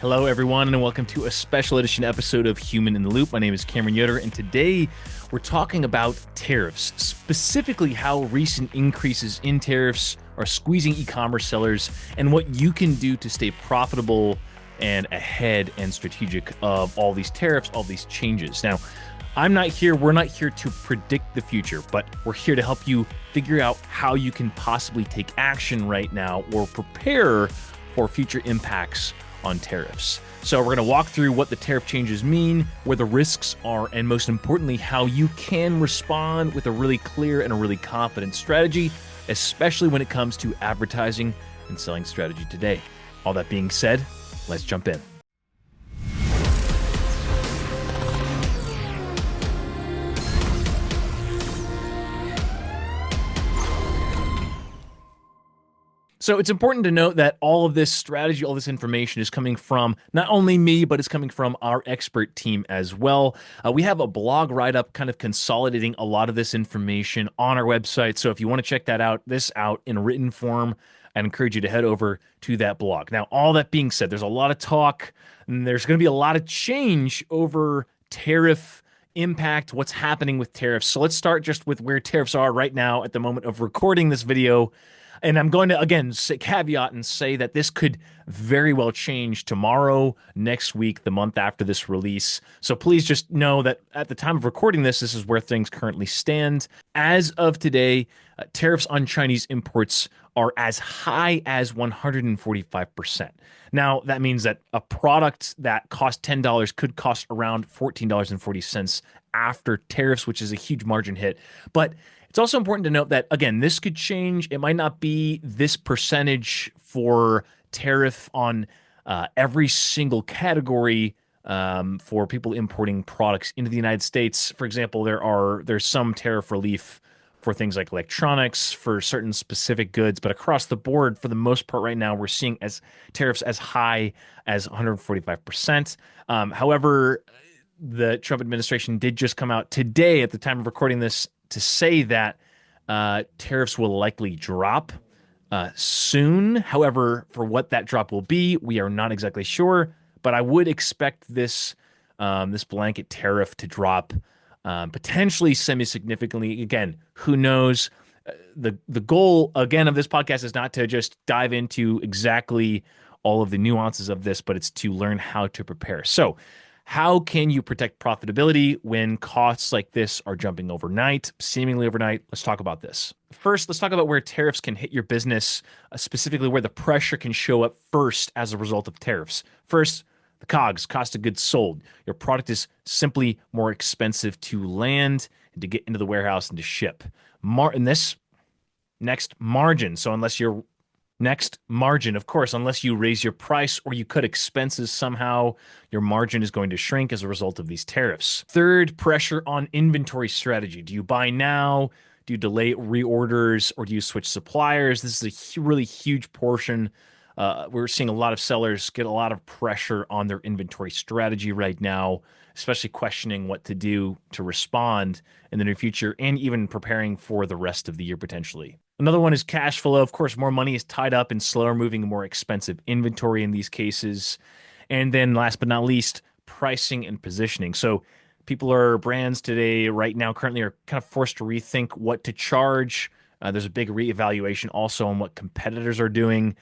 Hello, everyone, and welcome to a special edition episode of Human in the Loop. My name is Cameron Yoder, and today we're talking about tariffs, specifically how recent increases in tariffs are squeezing e-commerce sellers and what you can do to stay profitable and ahead and strategic of all these tariffs, all these changes. Now, we're not here to predict the future, but we're here to help you figure out how you can possibly take action right now or prepare for future impacts on tariffs. So we're going to walk through what the tariff changes mean, where the risks are, and most importantly, how you can respond with a really clear and a really confident strategy, especially when it comes to advertising and selling strategy today. All that being said, let's jump in. So it's important to note that all of this strategy, all this information is coming from not only me, but it's coming from our expert team as well. We have a blog write-up kind of consolidating a lot of this information on our website. So if you want to check this out in written form, I encourage you to head over to that blog. Now, all that being said, there's a lot of talk, and there's going to be a lot of change over tariff impact, what's happening with tariffs. So let's start just with where tariffs are right now at the moment of recording this video. And I'm going to, again, caveat and say that this could very well change tomorrow, next week, the month after this release. So please just know that at the time of recording this is where things currently stand. As of today, tariffs on Chinese imports are as high as 145%. Now, that means that a product that cost $10 could cost around $14.40 after tariffs, which is a huge margin hit. But it's also important to note that, again, this could change. It might not be this percentage for tariff on every single category for people importing products into the United States. For example, there's some tariff relief for things like electronics, for certain specific goods, but across the board, for the most part right now, we're seeing tariffs as high as 145%. However, the Trump administration did just come out today at the time of recording this to say that tariffs will likely drop soon. However, for what that drop will be, we are not exactly sure. But I would expect this blanket tariff to drop potentially semi-significantly. Again, who knows? The goal, again, of this podcast is not to just dive into exactly all of the nuances of this, but it's to learn how to prepare. So how can you protect profitability when costs like this are jumping overnight, seemingly overnight? Let's talk about this. First, let's talk about where tariffs can hit your business, specifically where the pressure can show up first as a result of tariffs. First, the COGS, cost of goods sold. Your product is simply more expensive to land and to get into the warehouse and to ship. Margin. So next margin, of course, unless you raise your price or you cut expenses somehow, your margin is going to shrink as a result of these tariffs. Third, pressure on inventory strategy. Do you buy now? Do you delay reorders, or do you switch suppliers? This is a really huge portion. We're seeing a lot of sellers get a lot of pressure on their inventory strategy right now, especially questioning what to do to respond in the near future and even preparing for the rest of the year potentially. Another one is cash flow. Of course, more money is tied up in slower moving, more expensive inventory in these cases. And then last but not least, pricing and positioning. So brands today, right now, currently are kind of forced to rethink what to charge. There's a big reevaluation also on what competitors are doing.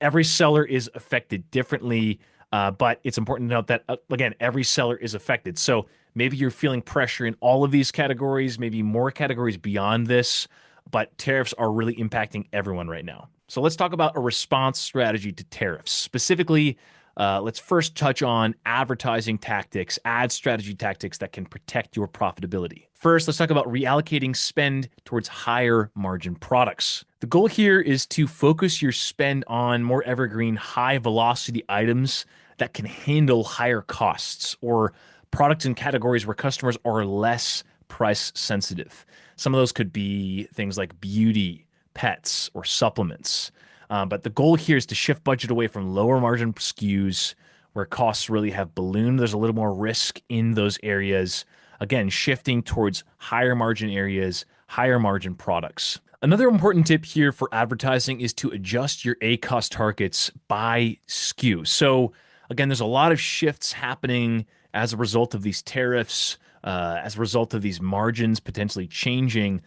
Every seller is affected differently, but it's important to note that, again, every seller is affected. So maybe you're feeling pressure in all of these categories, maybe more categories beyond this, but tariffs are really impacting everyone right now. So let's talk about a response strategy to tariffs. Specifically, let's first touch on advertising tactics, ad strategy tactics that can protect your profitability. First, let's talk about reallocating spend towards higher margin products. The goal here is to focus your spend on more evergreen, high velocity items that can handle higher costs, or products and categories where customers are less price sensitive. Some of those could be things like beauty, pets, or supplements. But the goal here is to shift budget away from lower margin SKUs where costs really have ballooned. There's a little more risk in those areas. Again, shifting towards higher margin areas, higher margin products. Another important tip here for advertising is to adjust your ACOS targets by SKU. So Again, there's a lot of shifts happening as a result of these tariffs, as a result of these margins potentially changing.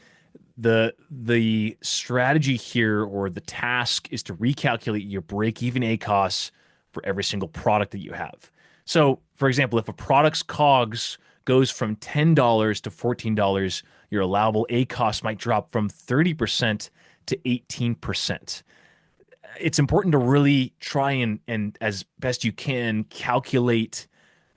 The strategy here, or the task, is to recalculate your break-even ACOS for every single product that you have. So, for example, if a product's COGS goes from $10 to $14, your allowable ACOS might drop from 30% to 18%. It's important to really try and as best you can calculate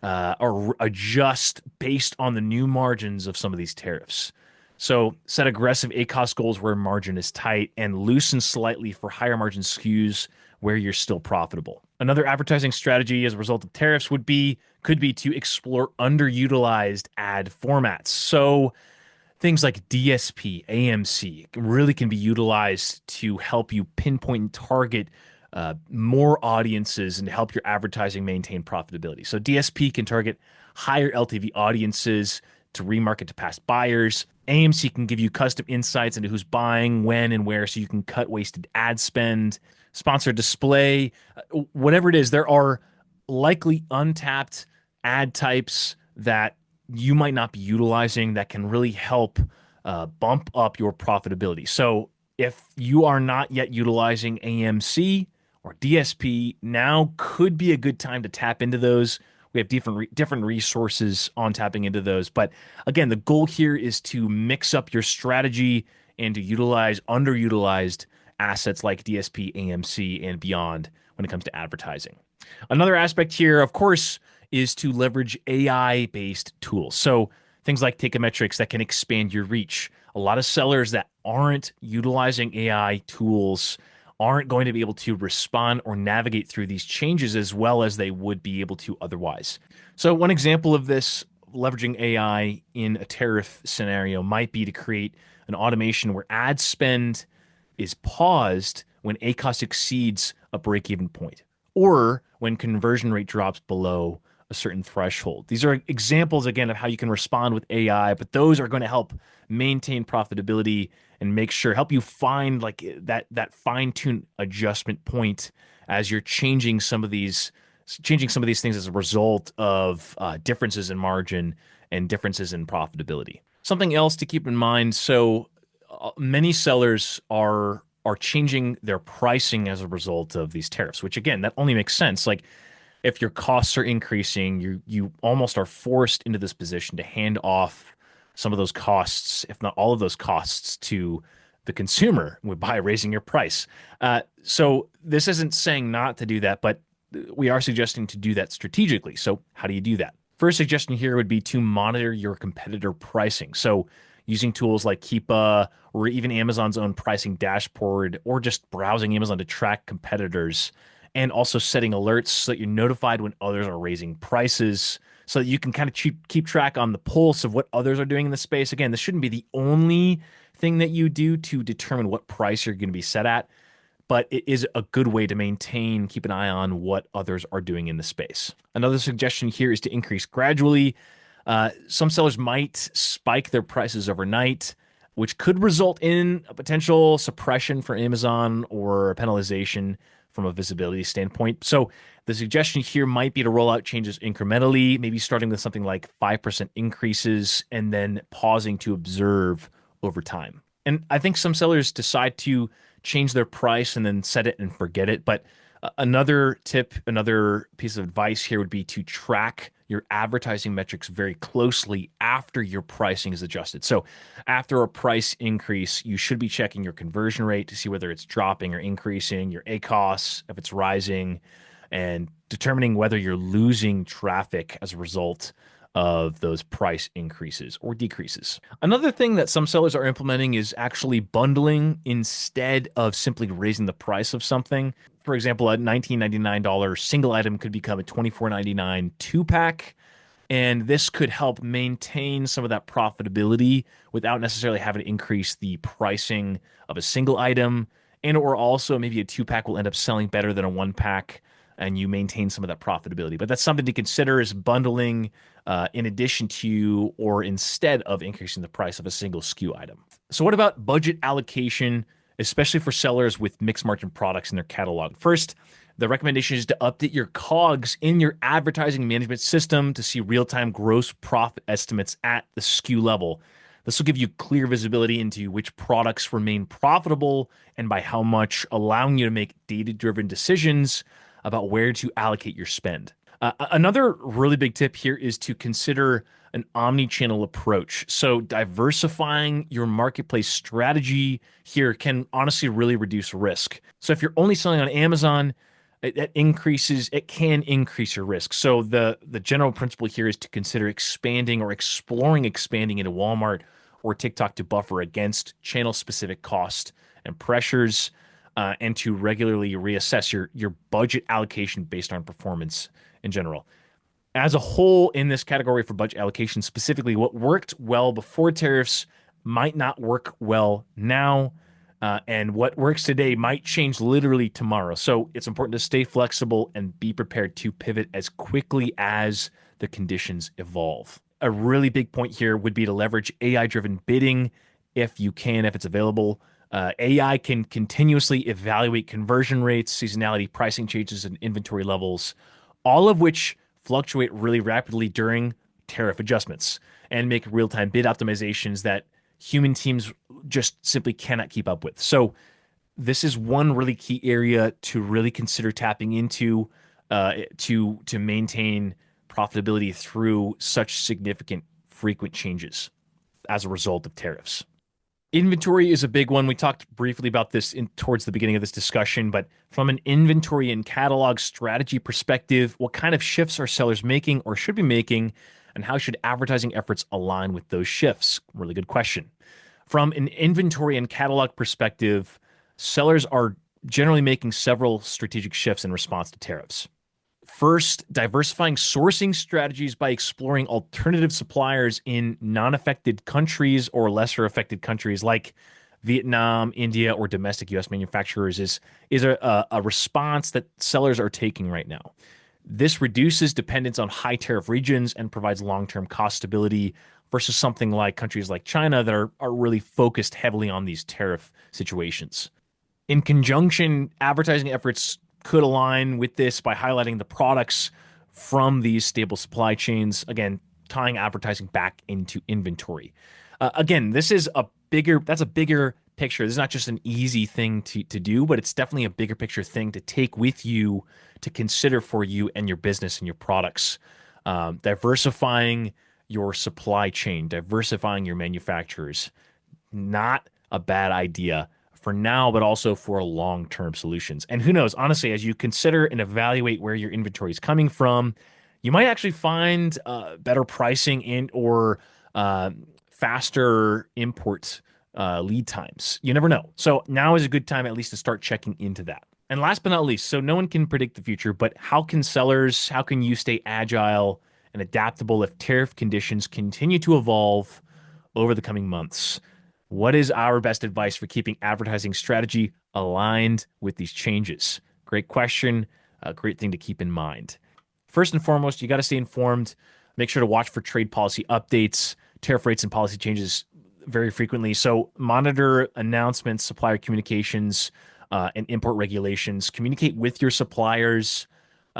or adjust based on the new margins of some of these tariffs. So set aggressive ACOS goals where margin is tight and loosen slightly for higher margin SKUs where you're still profitable. Another advertising strategy as a result of tariffs could be to explore underutilized ad formats. So things like DSP, AMC really can be utilized to help you pinpoint and target more audiences and help your advertising maintain profitability. So DSP can target higher LTV audiences to remarket to past buyers. AMC can give you custom insights into who's buying, when, and where, so you can cut wasted ad spend. Sponsored display, whatever it is, there are likely untapped ad types that you might not be utilizing that can really help bump up your profitability. So if you are not yet utilizing AMC or DSP, now could be a good time to tap into those. We have different resources on tapping into those. But again, the goal here is to mix up your strategy and to utilize underutilized assets like DSP, AMC, and beyond when it comes to advertising. Another aspect here, of course, is to leverage AI-based tools. So things like Teikametrics that can expand your reach. A lot of sellers that aren't utilizing AI tools aren't going to be able to respond or navigate through these changes as well as they would be able to otherwise. So one example of this, leveraging AI in a tariff scenario, might be to create an automation where ad spend is paused when ACOS exceeds a break-even point, or when conversion rate drops below a certain threshold. These are examples, again, of how you can respond with AI, but those are going to help maintain profitability and help you find like that fine-tuned adjustment point as you're changing some of these things as a result of differences in margin and differences in profitability. Something else to keep in mind, so many sellers are changing their pricing as a result of these tariffs, which again, that only makes sense. Like if your costs are increasing, you almost are forced into this position to hand off some of those costs, if not all of those costs, to the consumer by raising your price. So this isn't saying not to do that, but we are suggesting to do that strategically. So how do you do that? First suggestion here would be to monitor your competitor pricing. So using tools like Keepa or even Amazon's own pricing dashboard, or just browsing Amazon to track competitors, and also setting alerts so that you're notified when others are raising prices, so that you can kind of keep track on the pulse of what others are doing in the space. Again, this shouldn't be the only thing that you do to determine what price you're going to be set at, but it is a good way to keep an eye on what others are doing in the space. Another suggestion here is to increase gradually. Some sellers might spike their prices overnight, which could result in a potential suppression for Amazon or penalization from a visibility standpoint. So the suggestion here might be to roll out changes incrementally, maybe starting with something like 5% increases and then pausing to observe over time. And I think some sellers decide to change their price and then set it and forget it. But another tip, another piece of advice here would be to track your advertising metrics very closely after your pricing is adjusted. So after a price increase, you should be checking your conversion rate to see whether it's dropping or increasing, your ACOS, if it's rising, and determining whether you're losing traffic as a result of those price increases or decreases. Another thing that some sellers are implementing is actually bundling instead of simply raising the price of something. For example, a $19.99 single item could become a $24.99 two-pack, and this could help maintain some of that profitability without necessarily having to increase the pricing of a single item, and or also maybe a two-pack will end up selling better than a one-pack, and you maintain some of that profitability. But that's something to consider, is bundling in addition to or instead of increasing the price of a single SKU item. So what about budget allocation, especially for sellers with mixed margin products in their catalog? First, The recommendation is to update your COGS in your advertising management system to see real-time gross profit estimates at the SKU level. This will give you clear visibility into which products remain profitable and by how much, allowing you to make data-driven decisions about where to allocate your spend. Another really big tip here is to consider an omni-channel approach. So diversifying your marketplace strategy here can honestly really reduce risk. So if you're only selling on Amazon, it can increase your risk. So the general principle here is to consider expanding or exploring expanding into Walmart or TikTok to buffer against channel specific costs and pressures, and to regularly reassess your budget allocation based on performance in general. As a whole, in this category for budget allocation specifically, what worked well before tariffs might not work well now. And what works today might change literally tomorrow. So it's important to stay flexible and be prepared to pivot as quickly as the conditions evolve. A really big point here would be to leverage AI-driven bidding if you can, if it's available. AI can continuously evaluate conversion rates, seasonality, pricing changes, and inventory levels, all of which fluctuate really rapidly during tariff adjustments and make real-time bid optimizations that human teams just simply cannot keep up with. So this is one really key area to really consider tapping into, to maintain profitability through such significant frequent changes as a result of tariffs. Inventory is a big one. We talked briefly about this towards the beginning of this discussion, but from an inventory and catalog strategy perspective, what kind of shifts are sellers making or should be making, and how should advertising efforts align with those shifts? Really good question. From an inventory and catalog perspective, sellers are generally making several strategic shifts in response to tariffs. First, diversifying sourcing strategies by exploring alternative suppliers in non-affected countries or lesser affected countries like Vietnam, India, or domestic U.S. manufacturers is a response that sellers are taking right now. This reduces dependence on high tariff regions and provides long-term cost stability versus something like countries like China that are really focused heavily on these tariff situations. In conjunction, advertising efforts could align with this by highlighting the products from these stable supply chains, again, tying advertising back into inventory. Again, that's a bigger picture. This is not just an easy thing to do, but it's definitely a bigger picture thing to take with you to consider for you and your business and your products. Diversifying your supply chain, diversifying your manufacturers, not a bad idea for now, but also for long-term solutions. And who knows, honestly, as you consider and evaluate where your inventory is coming from, you might actually find better pricing or faster import lead times. You never know. So now is a good time at least to start checking into that. And last but not least, so no one can predict the future, but how can you stay agile and adaptable if tariff conditions continue to evolve over the coming months? What is our best advice for keeping advertising strategy aligned with these changes? Great question. A great thing to keep in mind. First and foremost, you got to stay informed. Make sure to watch for trade policy updates, tariff rates, and policy changes very frequently. So monitor announcements, supplier communications, and import regulations. Communicate with your suppliers.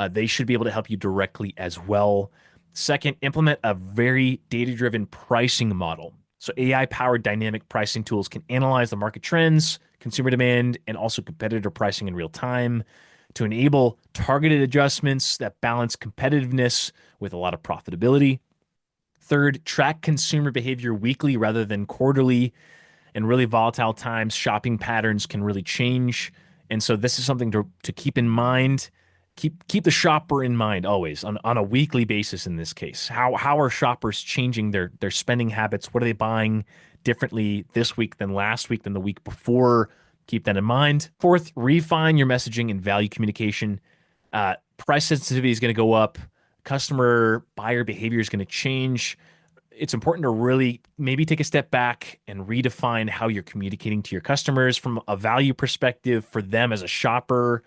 They should be able to help you directly as well. Second, implement a very data-driven pricing model. So AI-powered dynamic pricing tools can analyze the market trends, consumer demand, and also competitor pricing in real time to enable targeted adjustments that balance competitiveness with a lot of profitability. Third, track consumer behavior weekly rather than quarterly. In really volatile times, shopping patterns can really change. And so this is something to keep in mind. Keep the shopper in mind always on a weekly basis in this case. How are shoppers changing their spending habits? What are they buying differently this week than last week than the week before? Keep that in mind. Fourth, refine your messaging and value communication. Price sensitivity is going to go up. Customer buyer behavior is going to change. It's important to really maybe take a step back and redefine how you're communicating to your customers from a value perspective for them as a shopper.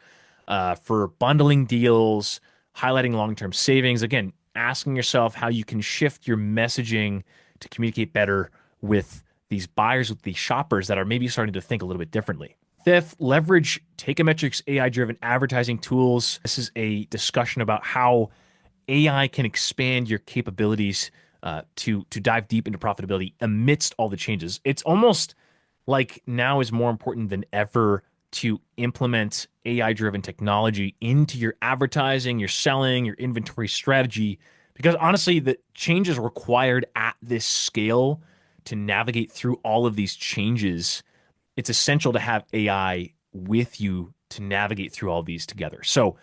For bundling deals, highlighting long-term savings. Again, asking yourself how you can shift your messaging to communicate better with these buyers, with these shoppers that are maybe starting to think a little bit differently. Fifth, leverage Teikametrics AI-driven advertising tools. This is a discussion about how AI can expand your capabilities to dive deep into profitability amidst all the changes. It's almost like now is more important than ever to implement AI-driven technology into your advertising, your selling, your inventory strategy, because honestly, the changes required at this scale to navigate through all of these changes, it's essential to have AI with you to navigate through all these together. So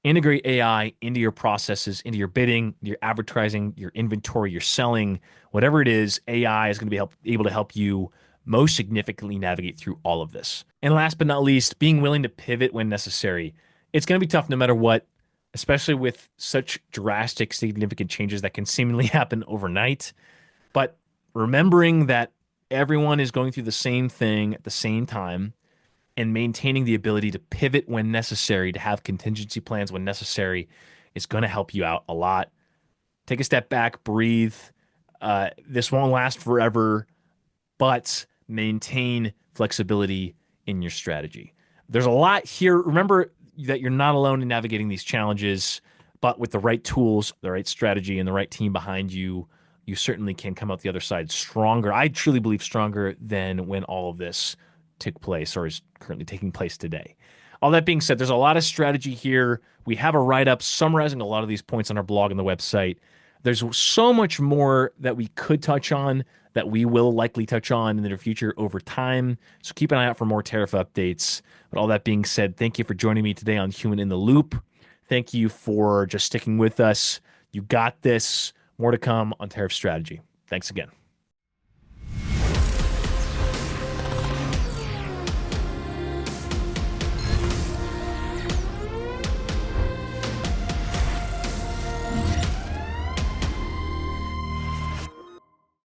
integrate AI into your processes, into your bidding, your advertising, your inventory, your selling, whatever it is, AI is going to be able to help you most significantly navigate through all of this. And last but not least, being willing to pivot when necessary. It's going to be tough no matter what, especially with such drastic, significant changes that can seemingly happen overnight. But remembering that everyone is going through the same thing at the same time and maintaining the ability to pivot when necessary, to have contingency plans when necessary, is going to help you out a lot. Take a step back, breathe. This won't last forever, but maintain flexibility in your strategy. There's a lot here. Remember that you're not alone in navigating these challenges, but with the right tools, the right strategy, and the right team behind you, you certainly can come out the other side stronger. I truly believe stronger than when all of this took place or is currently taking place today. All that being said, there's a lot of strategy here. We have a write-up summarizing a lot of these points on our blog and the website. There's so much more that we could touch on that we will likely touch on in the near future over time. So keep an eye out for more tariff updates. But all that being said, thank you for joining me today on Human in the Loop. Thank you for just sticking with us. You got this. More to come on tariff strategy. Thanks again.